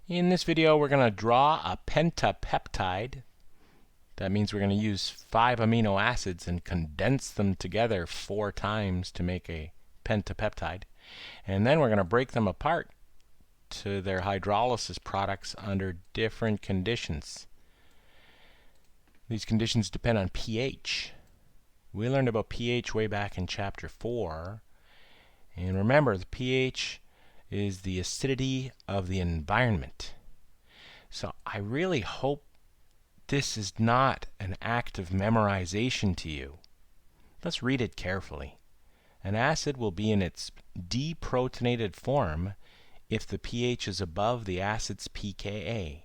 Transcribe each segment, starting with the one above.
In this video, we're going to draw a pentapeptide. That means we're going to use 5 amino acids and condense them together 4 times to make a pentapeptide. And then we're going to break them apart to their hydrolysis products under different conditions. These conditions depend on pH. We learned about pH way back in chapter 4. And remember, the pH is the acidity of the environment. So I really hope this is not an act of memorization to you. Let's read it carefully. An acid will be in its deprotonated form if the pH is above the acid's pKa.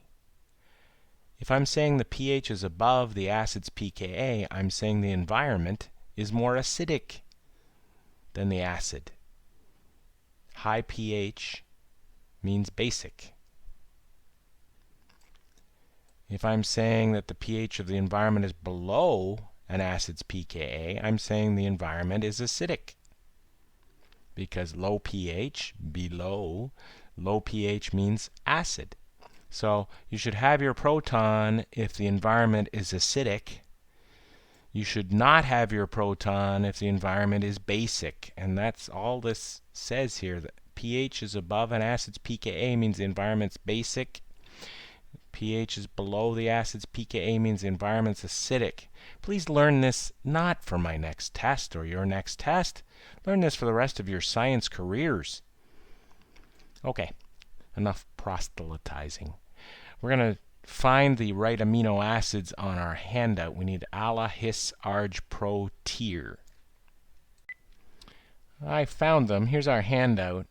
If I'm saying the pH is above the acid's pKa, I'm saying the environment is more acidic than the acid. High pH means basic. If I'm saying that the pH of the environment is below an acid's pKa, I'm saying the environment is acidic. Because low pH, below, low pH means acid. So you should have your proton if the environment is acidic. You should not have your proton if the environment is basic. And that's all this says here. That pH is above an acid's pKa means the environment's basic. pH is below the acid's pKa means the environment's acidic. Please learn this not for my next test or your next test. Learn this for the rest of your science careers. Okay, enough proselytizing. We're going to find the right amino acids on our handout. We need ALA, HIS, ARG, PRO, TIR. I found them. Here's our handout.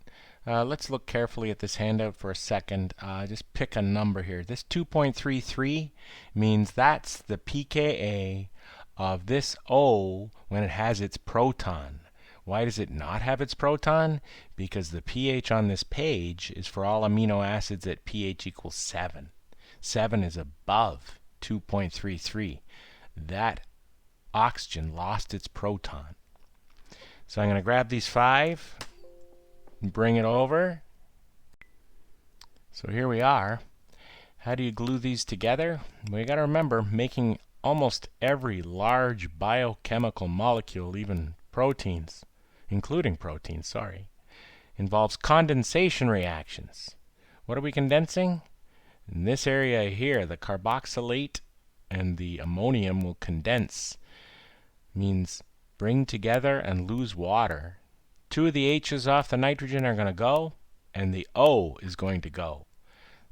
Let's look carefully at this handout for a second. Just pick a number here. This 2.33 means that's the pKa of this O when it has its proton. Why does it not have its proton? Because the pH on this page is for all amino acids at pH equals 7. 7 is above 2.33. That oxygen lost its proton. So I'm going to grab these 5 and bring it over. So here we are. How do you glue these together? Well, you got to remember, making almost every large biochemical molecule, even proteins, including proteins, involves condensation reactions. What are we condensing? In this area here, the carboxylate and the ammonium will condense. Means bring together and lose water. 2 of the H's off the nitrogen are going to go, and the O is going to go.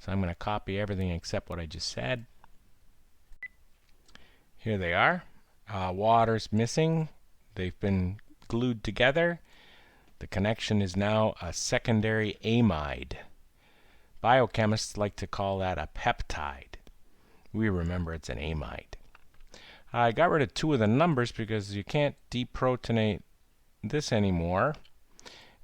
So I'm going to copy everything except what I just said. Here they are. Water's missing. They've been glued together. The connection is now a secondary amide. Biochemists like to call that a peptide. We remember it's an amide. I got rid of 2 of the numbers because you can't deprotonate this anymore.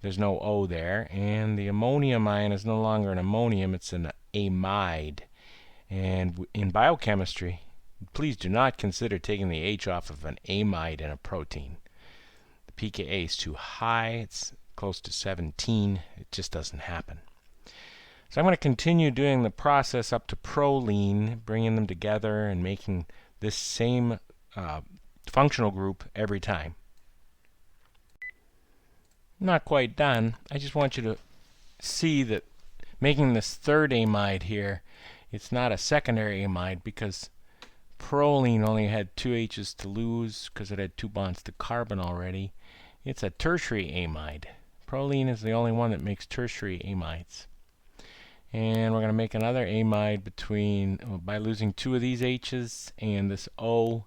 There's no O there. And the ammonium ion is no longer an ammonium, it's an amide. And in biochemistry, please do not consider taking the H off of an amide in a protein. The pKa is too high. It's close to 17. It just doesn't happen. So I'm going to continue doing the process up to proline, bringing them together and making this same functional group every time. Not quite done. I just want you to see that making this 3rd amide here, it's not a secondary amide because proline only had 2 H's to lose because it had 2 bonds to carbon already. It's a tertiary amide. Proline is the only one that makes tertiary amides. And we're going to make another amide by losing 2 of these H's and this O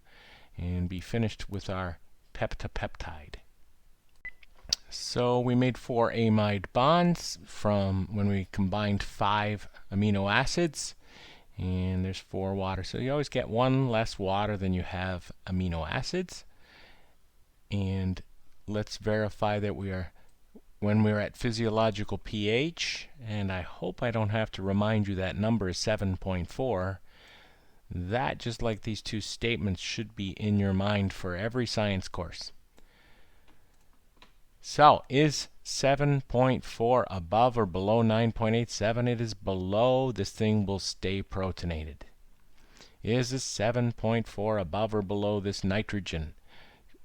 and be finished with our pentapeptide. So we made 4 amide bonds from when we combined 5 amino acids, and there's 4 water. So you always get 1 less water than you have amino acids. And let's verify that when we're at physiological pH, and I hope I don't have to remind you that number is 7.4. That, just like these 2 statements, should be in your mind for every science course. So, is 7.4 above or below 9.87? It is below. This thing will stay protonated. Is this 7.4 above or below this nitrogen?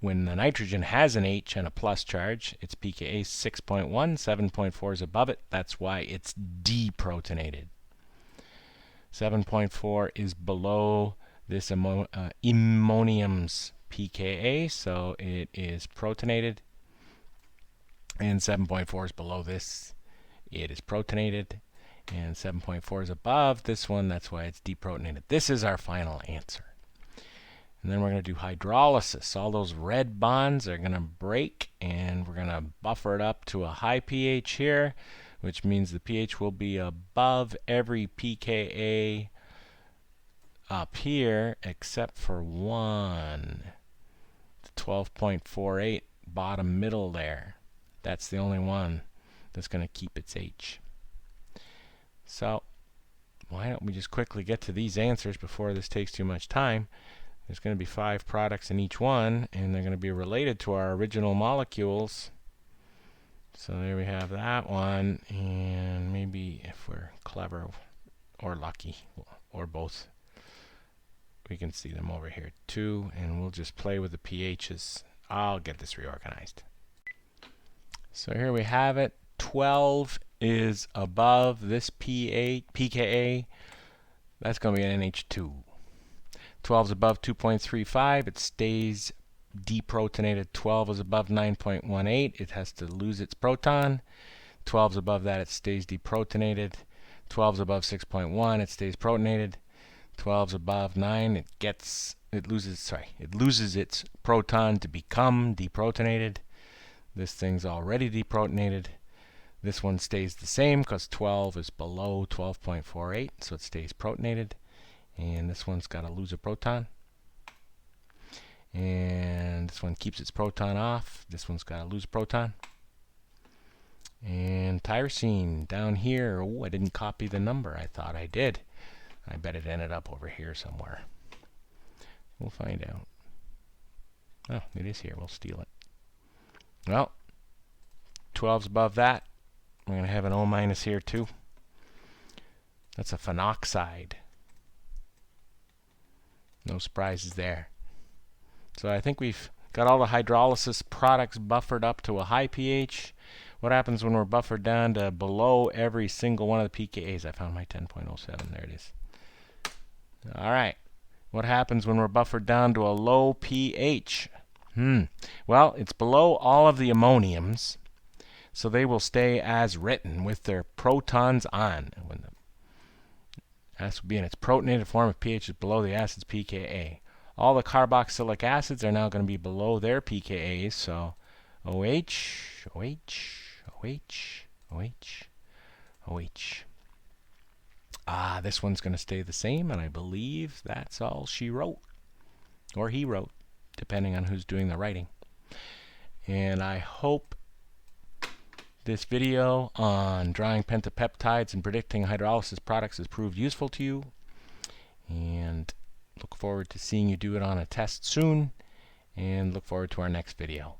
When the nitrogen has an H and a plus charge, its pKa is 6.1. 7.4 is above it. That's why it's deprotonated. 7.4 is below this ammonium's pKa, so it is protonated. And 7.4 is below this. It is protonated. And 7.4 is above this one. That's why it's deprotonated. This is our final answer. And then we're going to do hydrolysis. All those red bonds are going to break, and we're going to buffer it up to a high pH here, which means the pH will be above every pKa up here except for one, the 12.48 bottom middle there. That's the only one that's going to keep its H. So why don't we just quickly get to these answers before this takes too much time. There's going to be 5 products in each one, and they're going to be related to our original molecules. So there we have that one, and maybe if we're clever or lucky, or both, we can see them over here too, and we'll just play with the pHs. I'll get this reorganized. So here we have it. 12 is above this pKa. That's going to be an NH2. 12 is above 2.35. It stays deprotonated. 12 is above 9.18. It has to lose its proton. 12 is above that. It stays deprotonated. 12 is above 6.1. It stays protonated. 12 is above 9. It loses its proton to become deprotonated. This thing's already deprotonated. This one stays the same because 12 is below 12.48, so it stays protonated. And this one's got to lose a proton. And this one keeps its proton off. This one's got to lose a proton. And tyrosine down here. Oh, I didn't copy the number. I thought I did. I bet it ended up over here somewhere. We'll find out. Oh, it is here. We'll steal it. Well, 12's above that. We're going to have an O- here too. That's a phenoxide. No surprises there. So I think we've got all the hydrolysis products buffered up to a high pH. What happens when we're buffered down to below every single one of the pKa's? I found my 10.07. There it is. All right. What happens when we're buffered down to a low pH? Well, it's below all of the ammoniums, so they will stay as written with their protons on. When the acid will be in its protonated form if pH is below the acid's pKa. All the carboxylic acids are now going to be below their pKa's, so OH, OH, OH, OH, OH. This one's going to stay the same, and I believe that's all she wrote, or he wrote, depending on who's doing the writing. And I hope this video on drawing pentapeptides and predicting hydrolysis products has proved useful to you, and look forward to seeing you do it on a test soon, and look forward to our next video.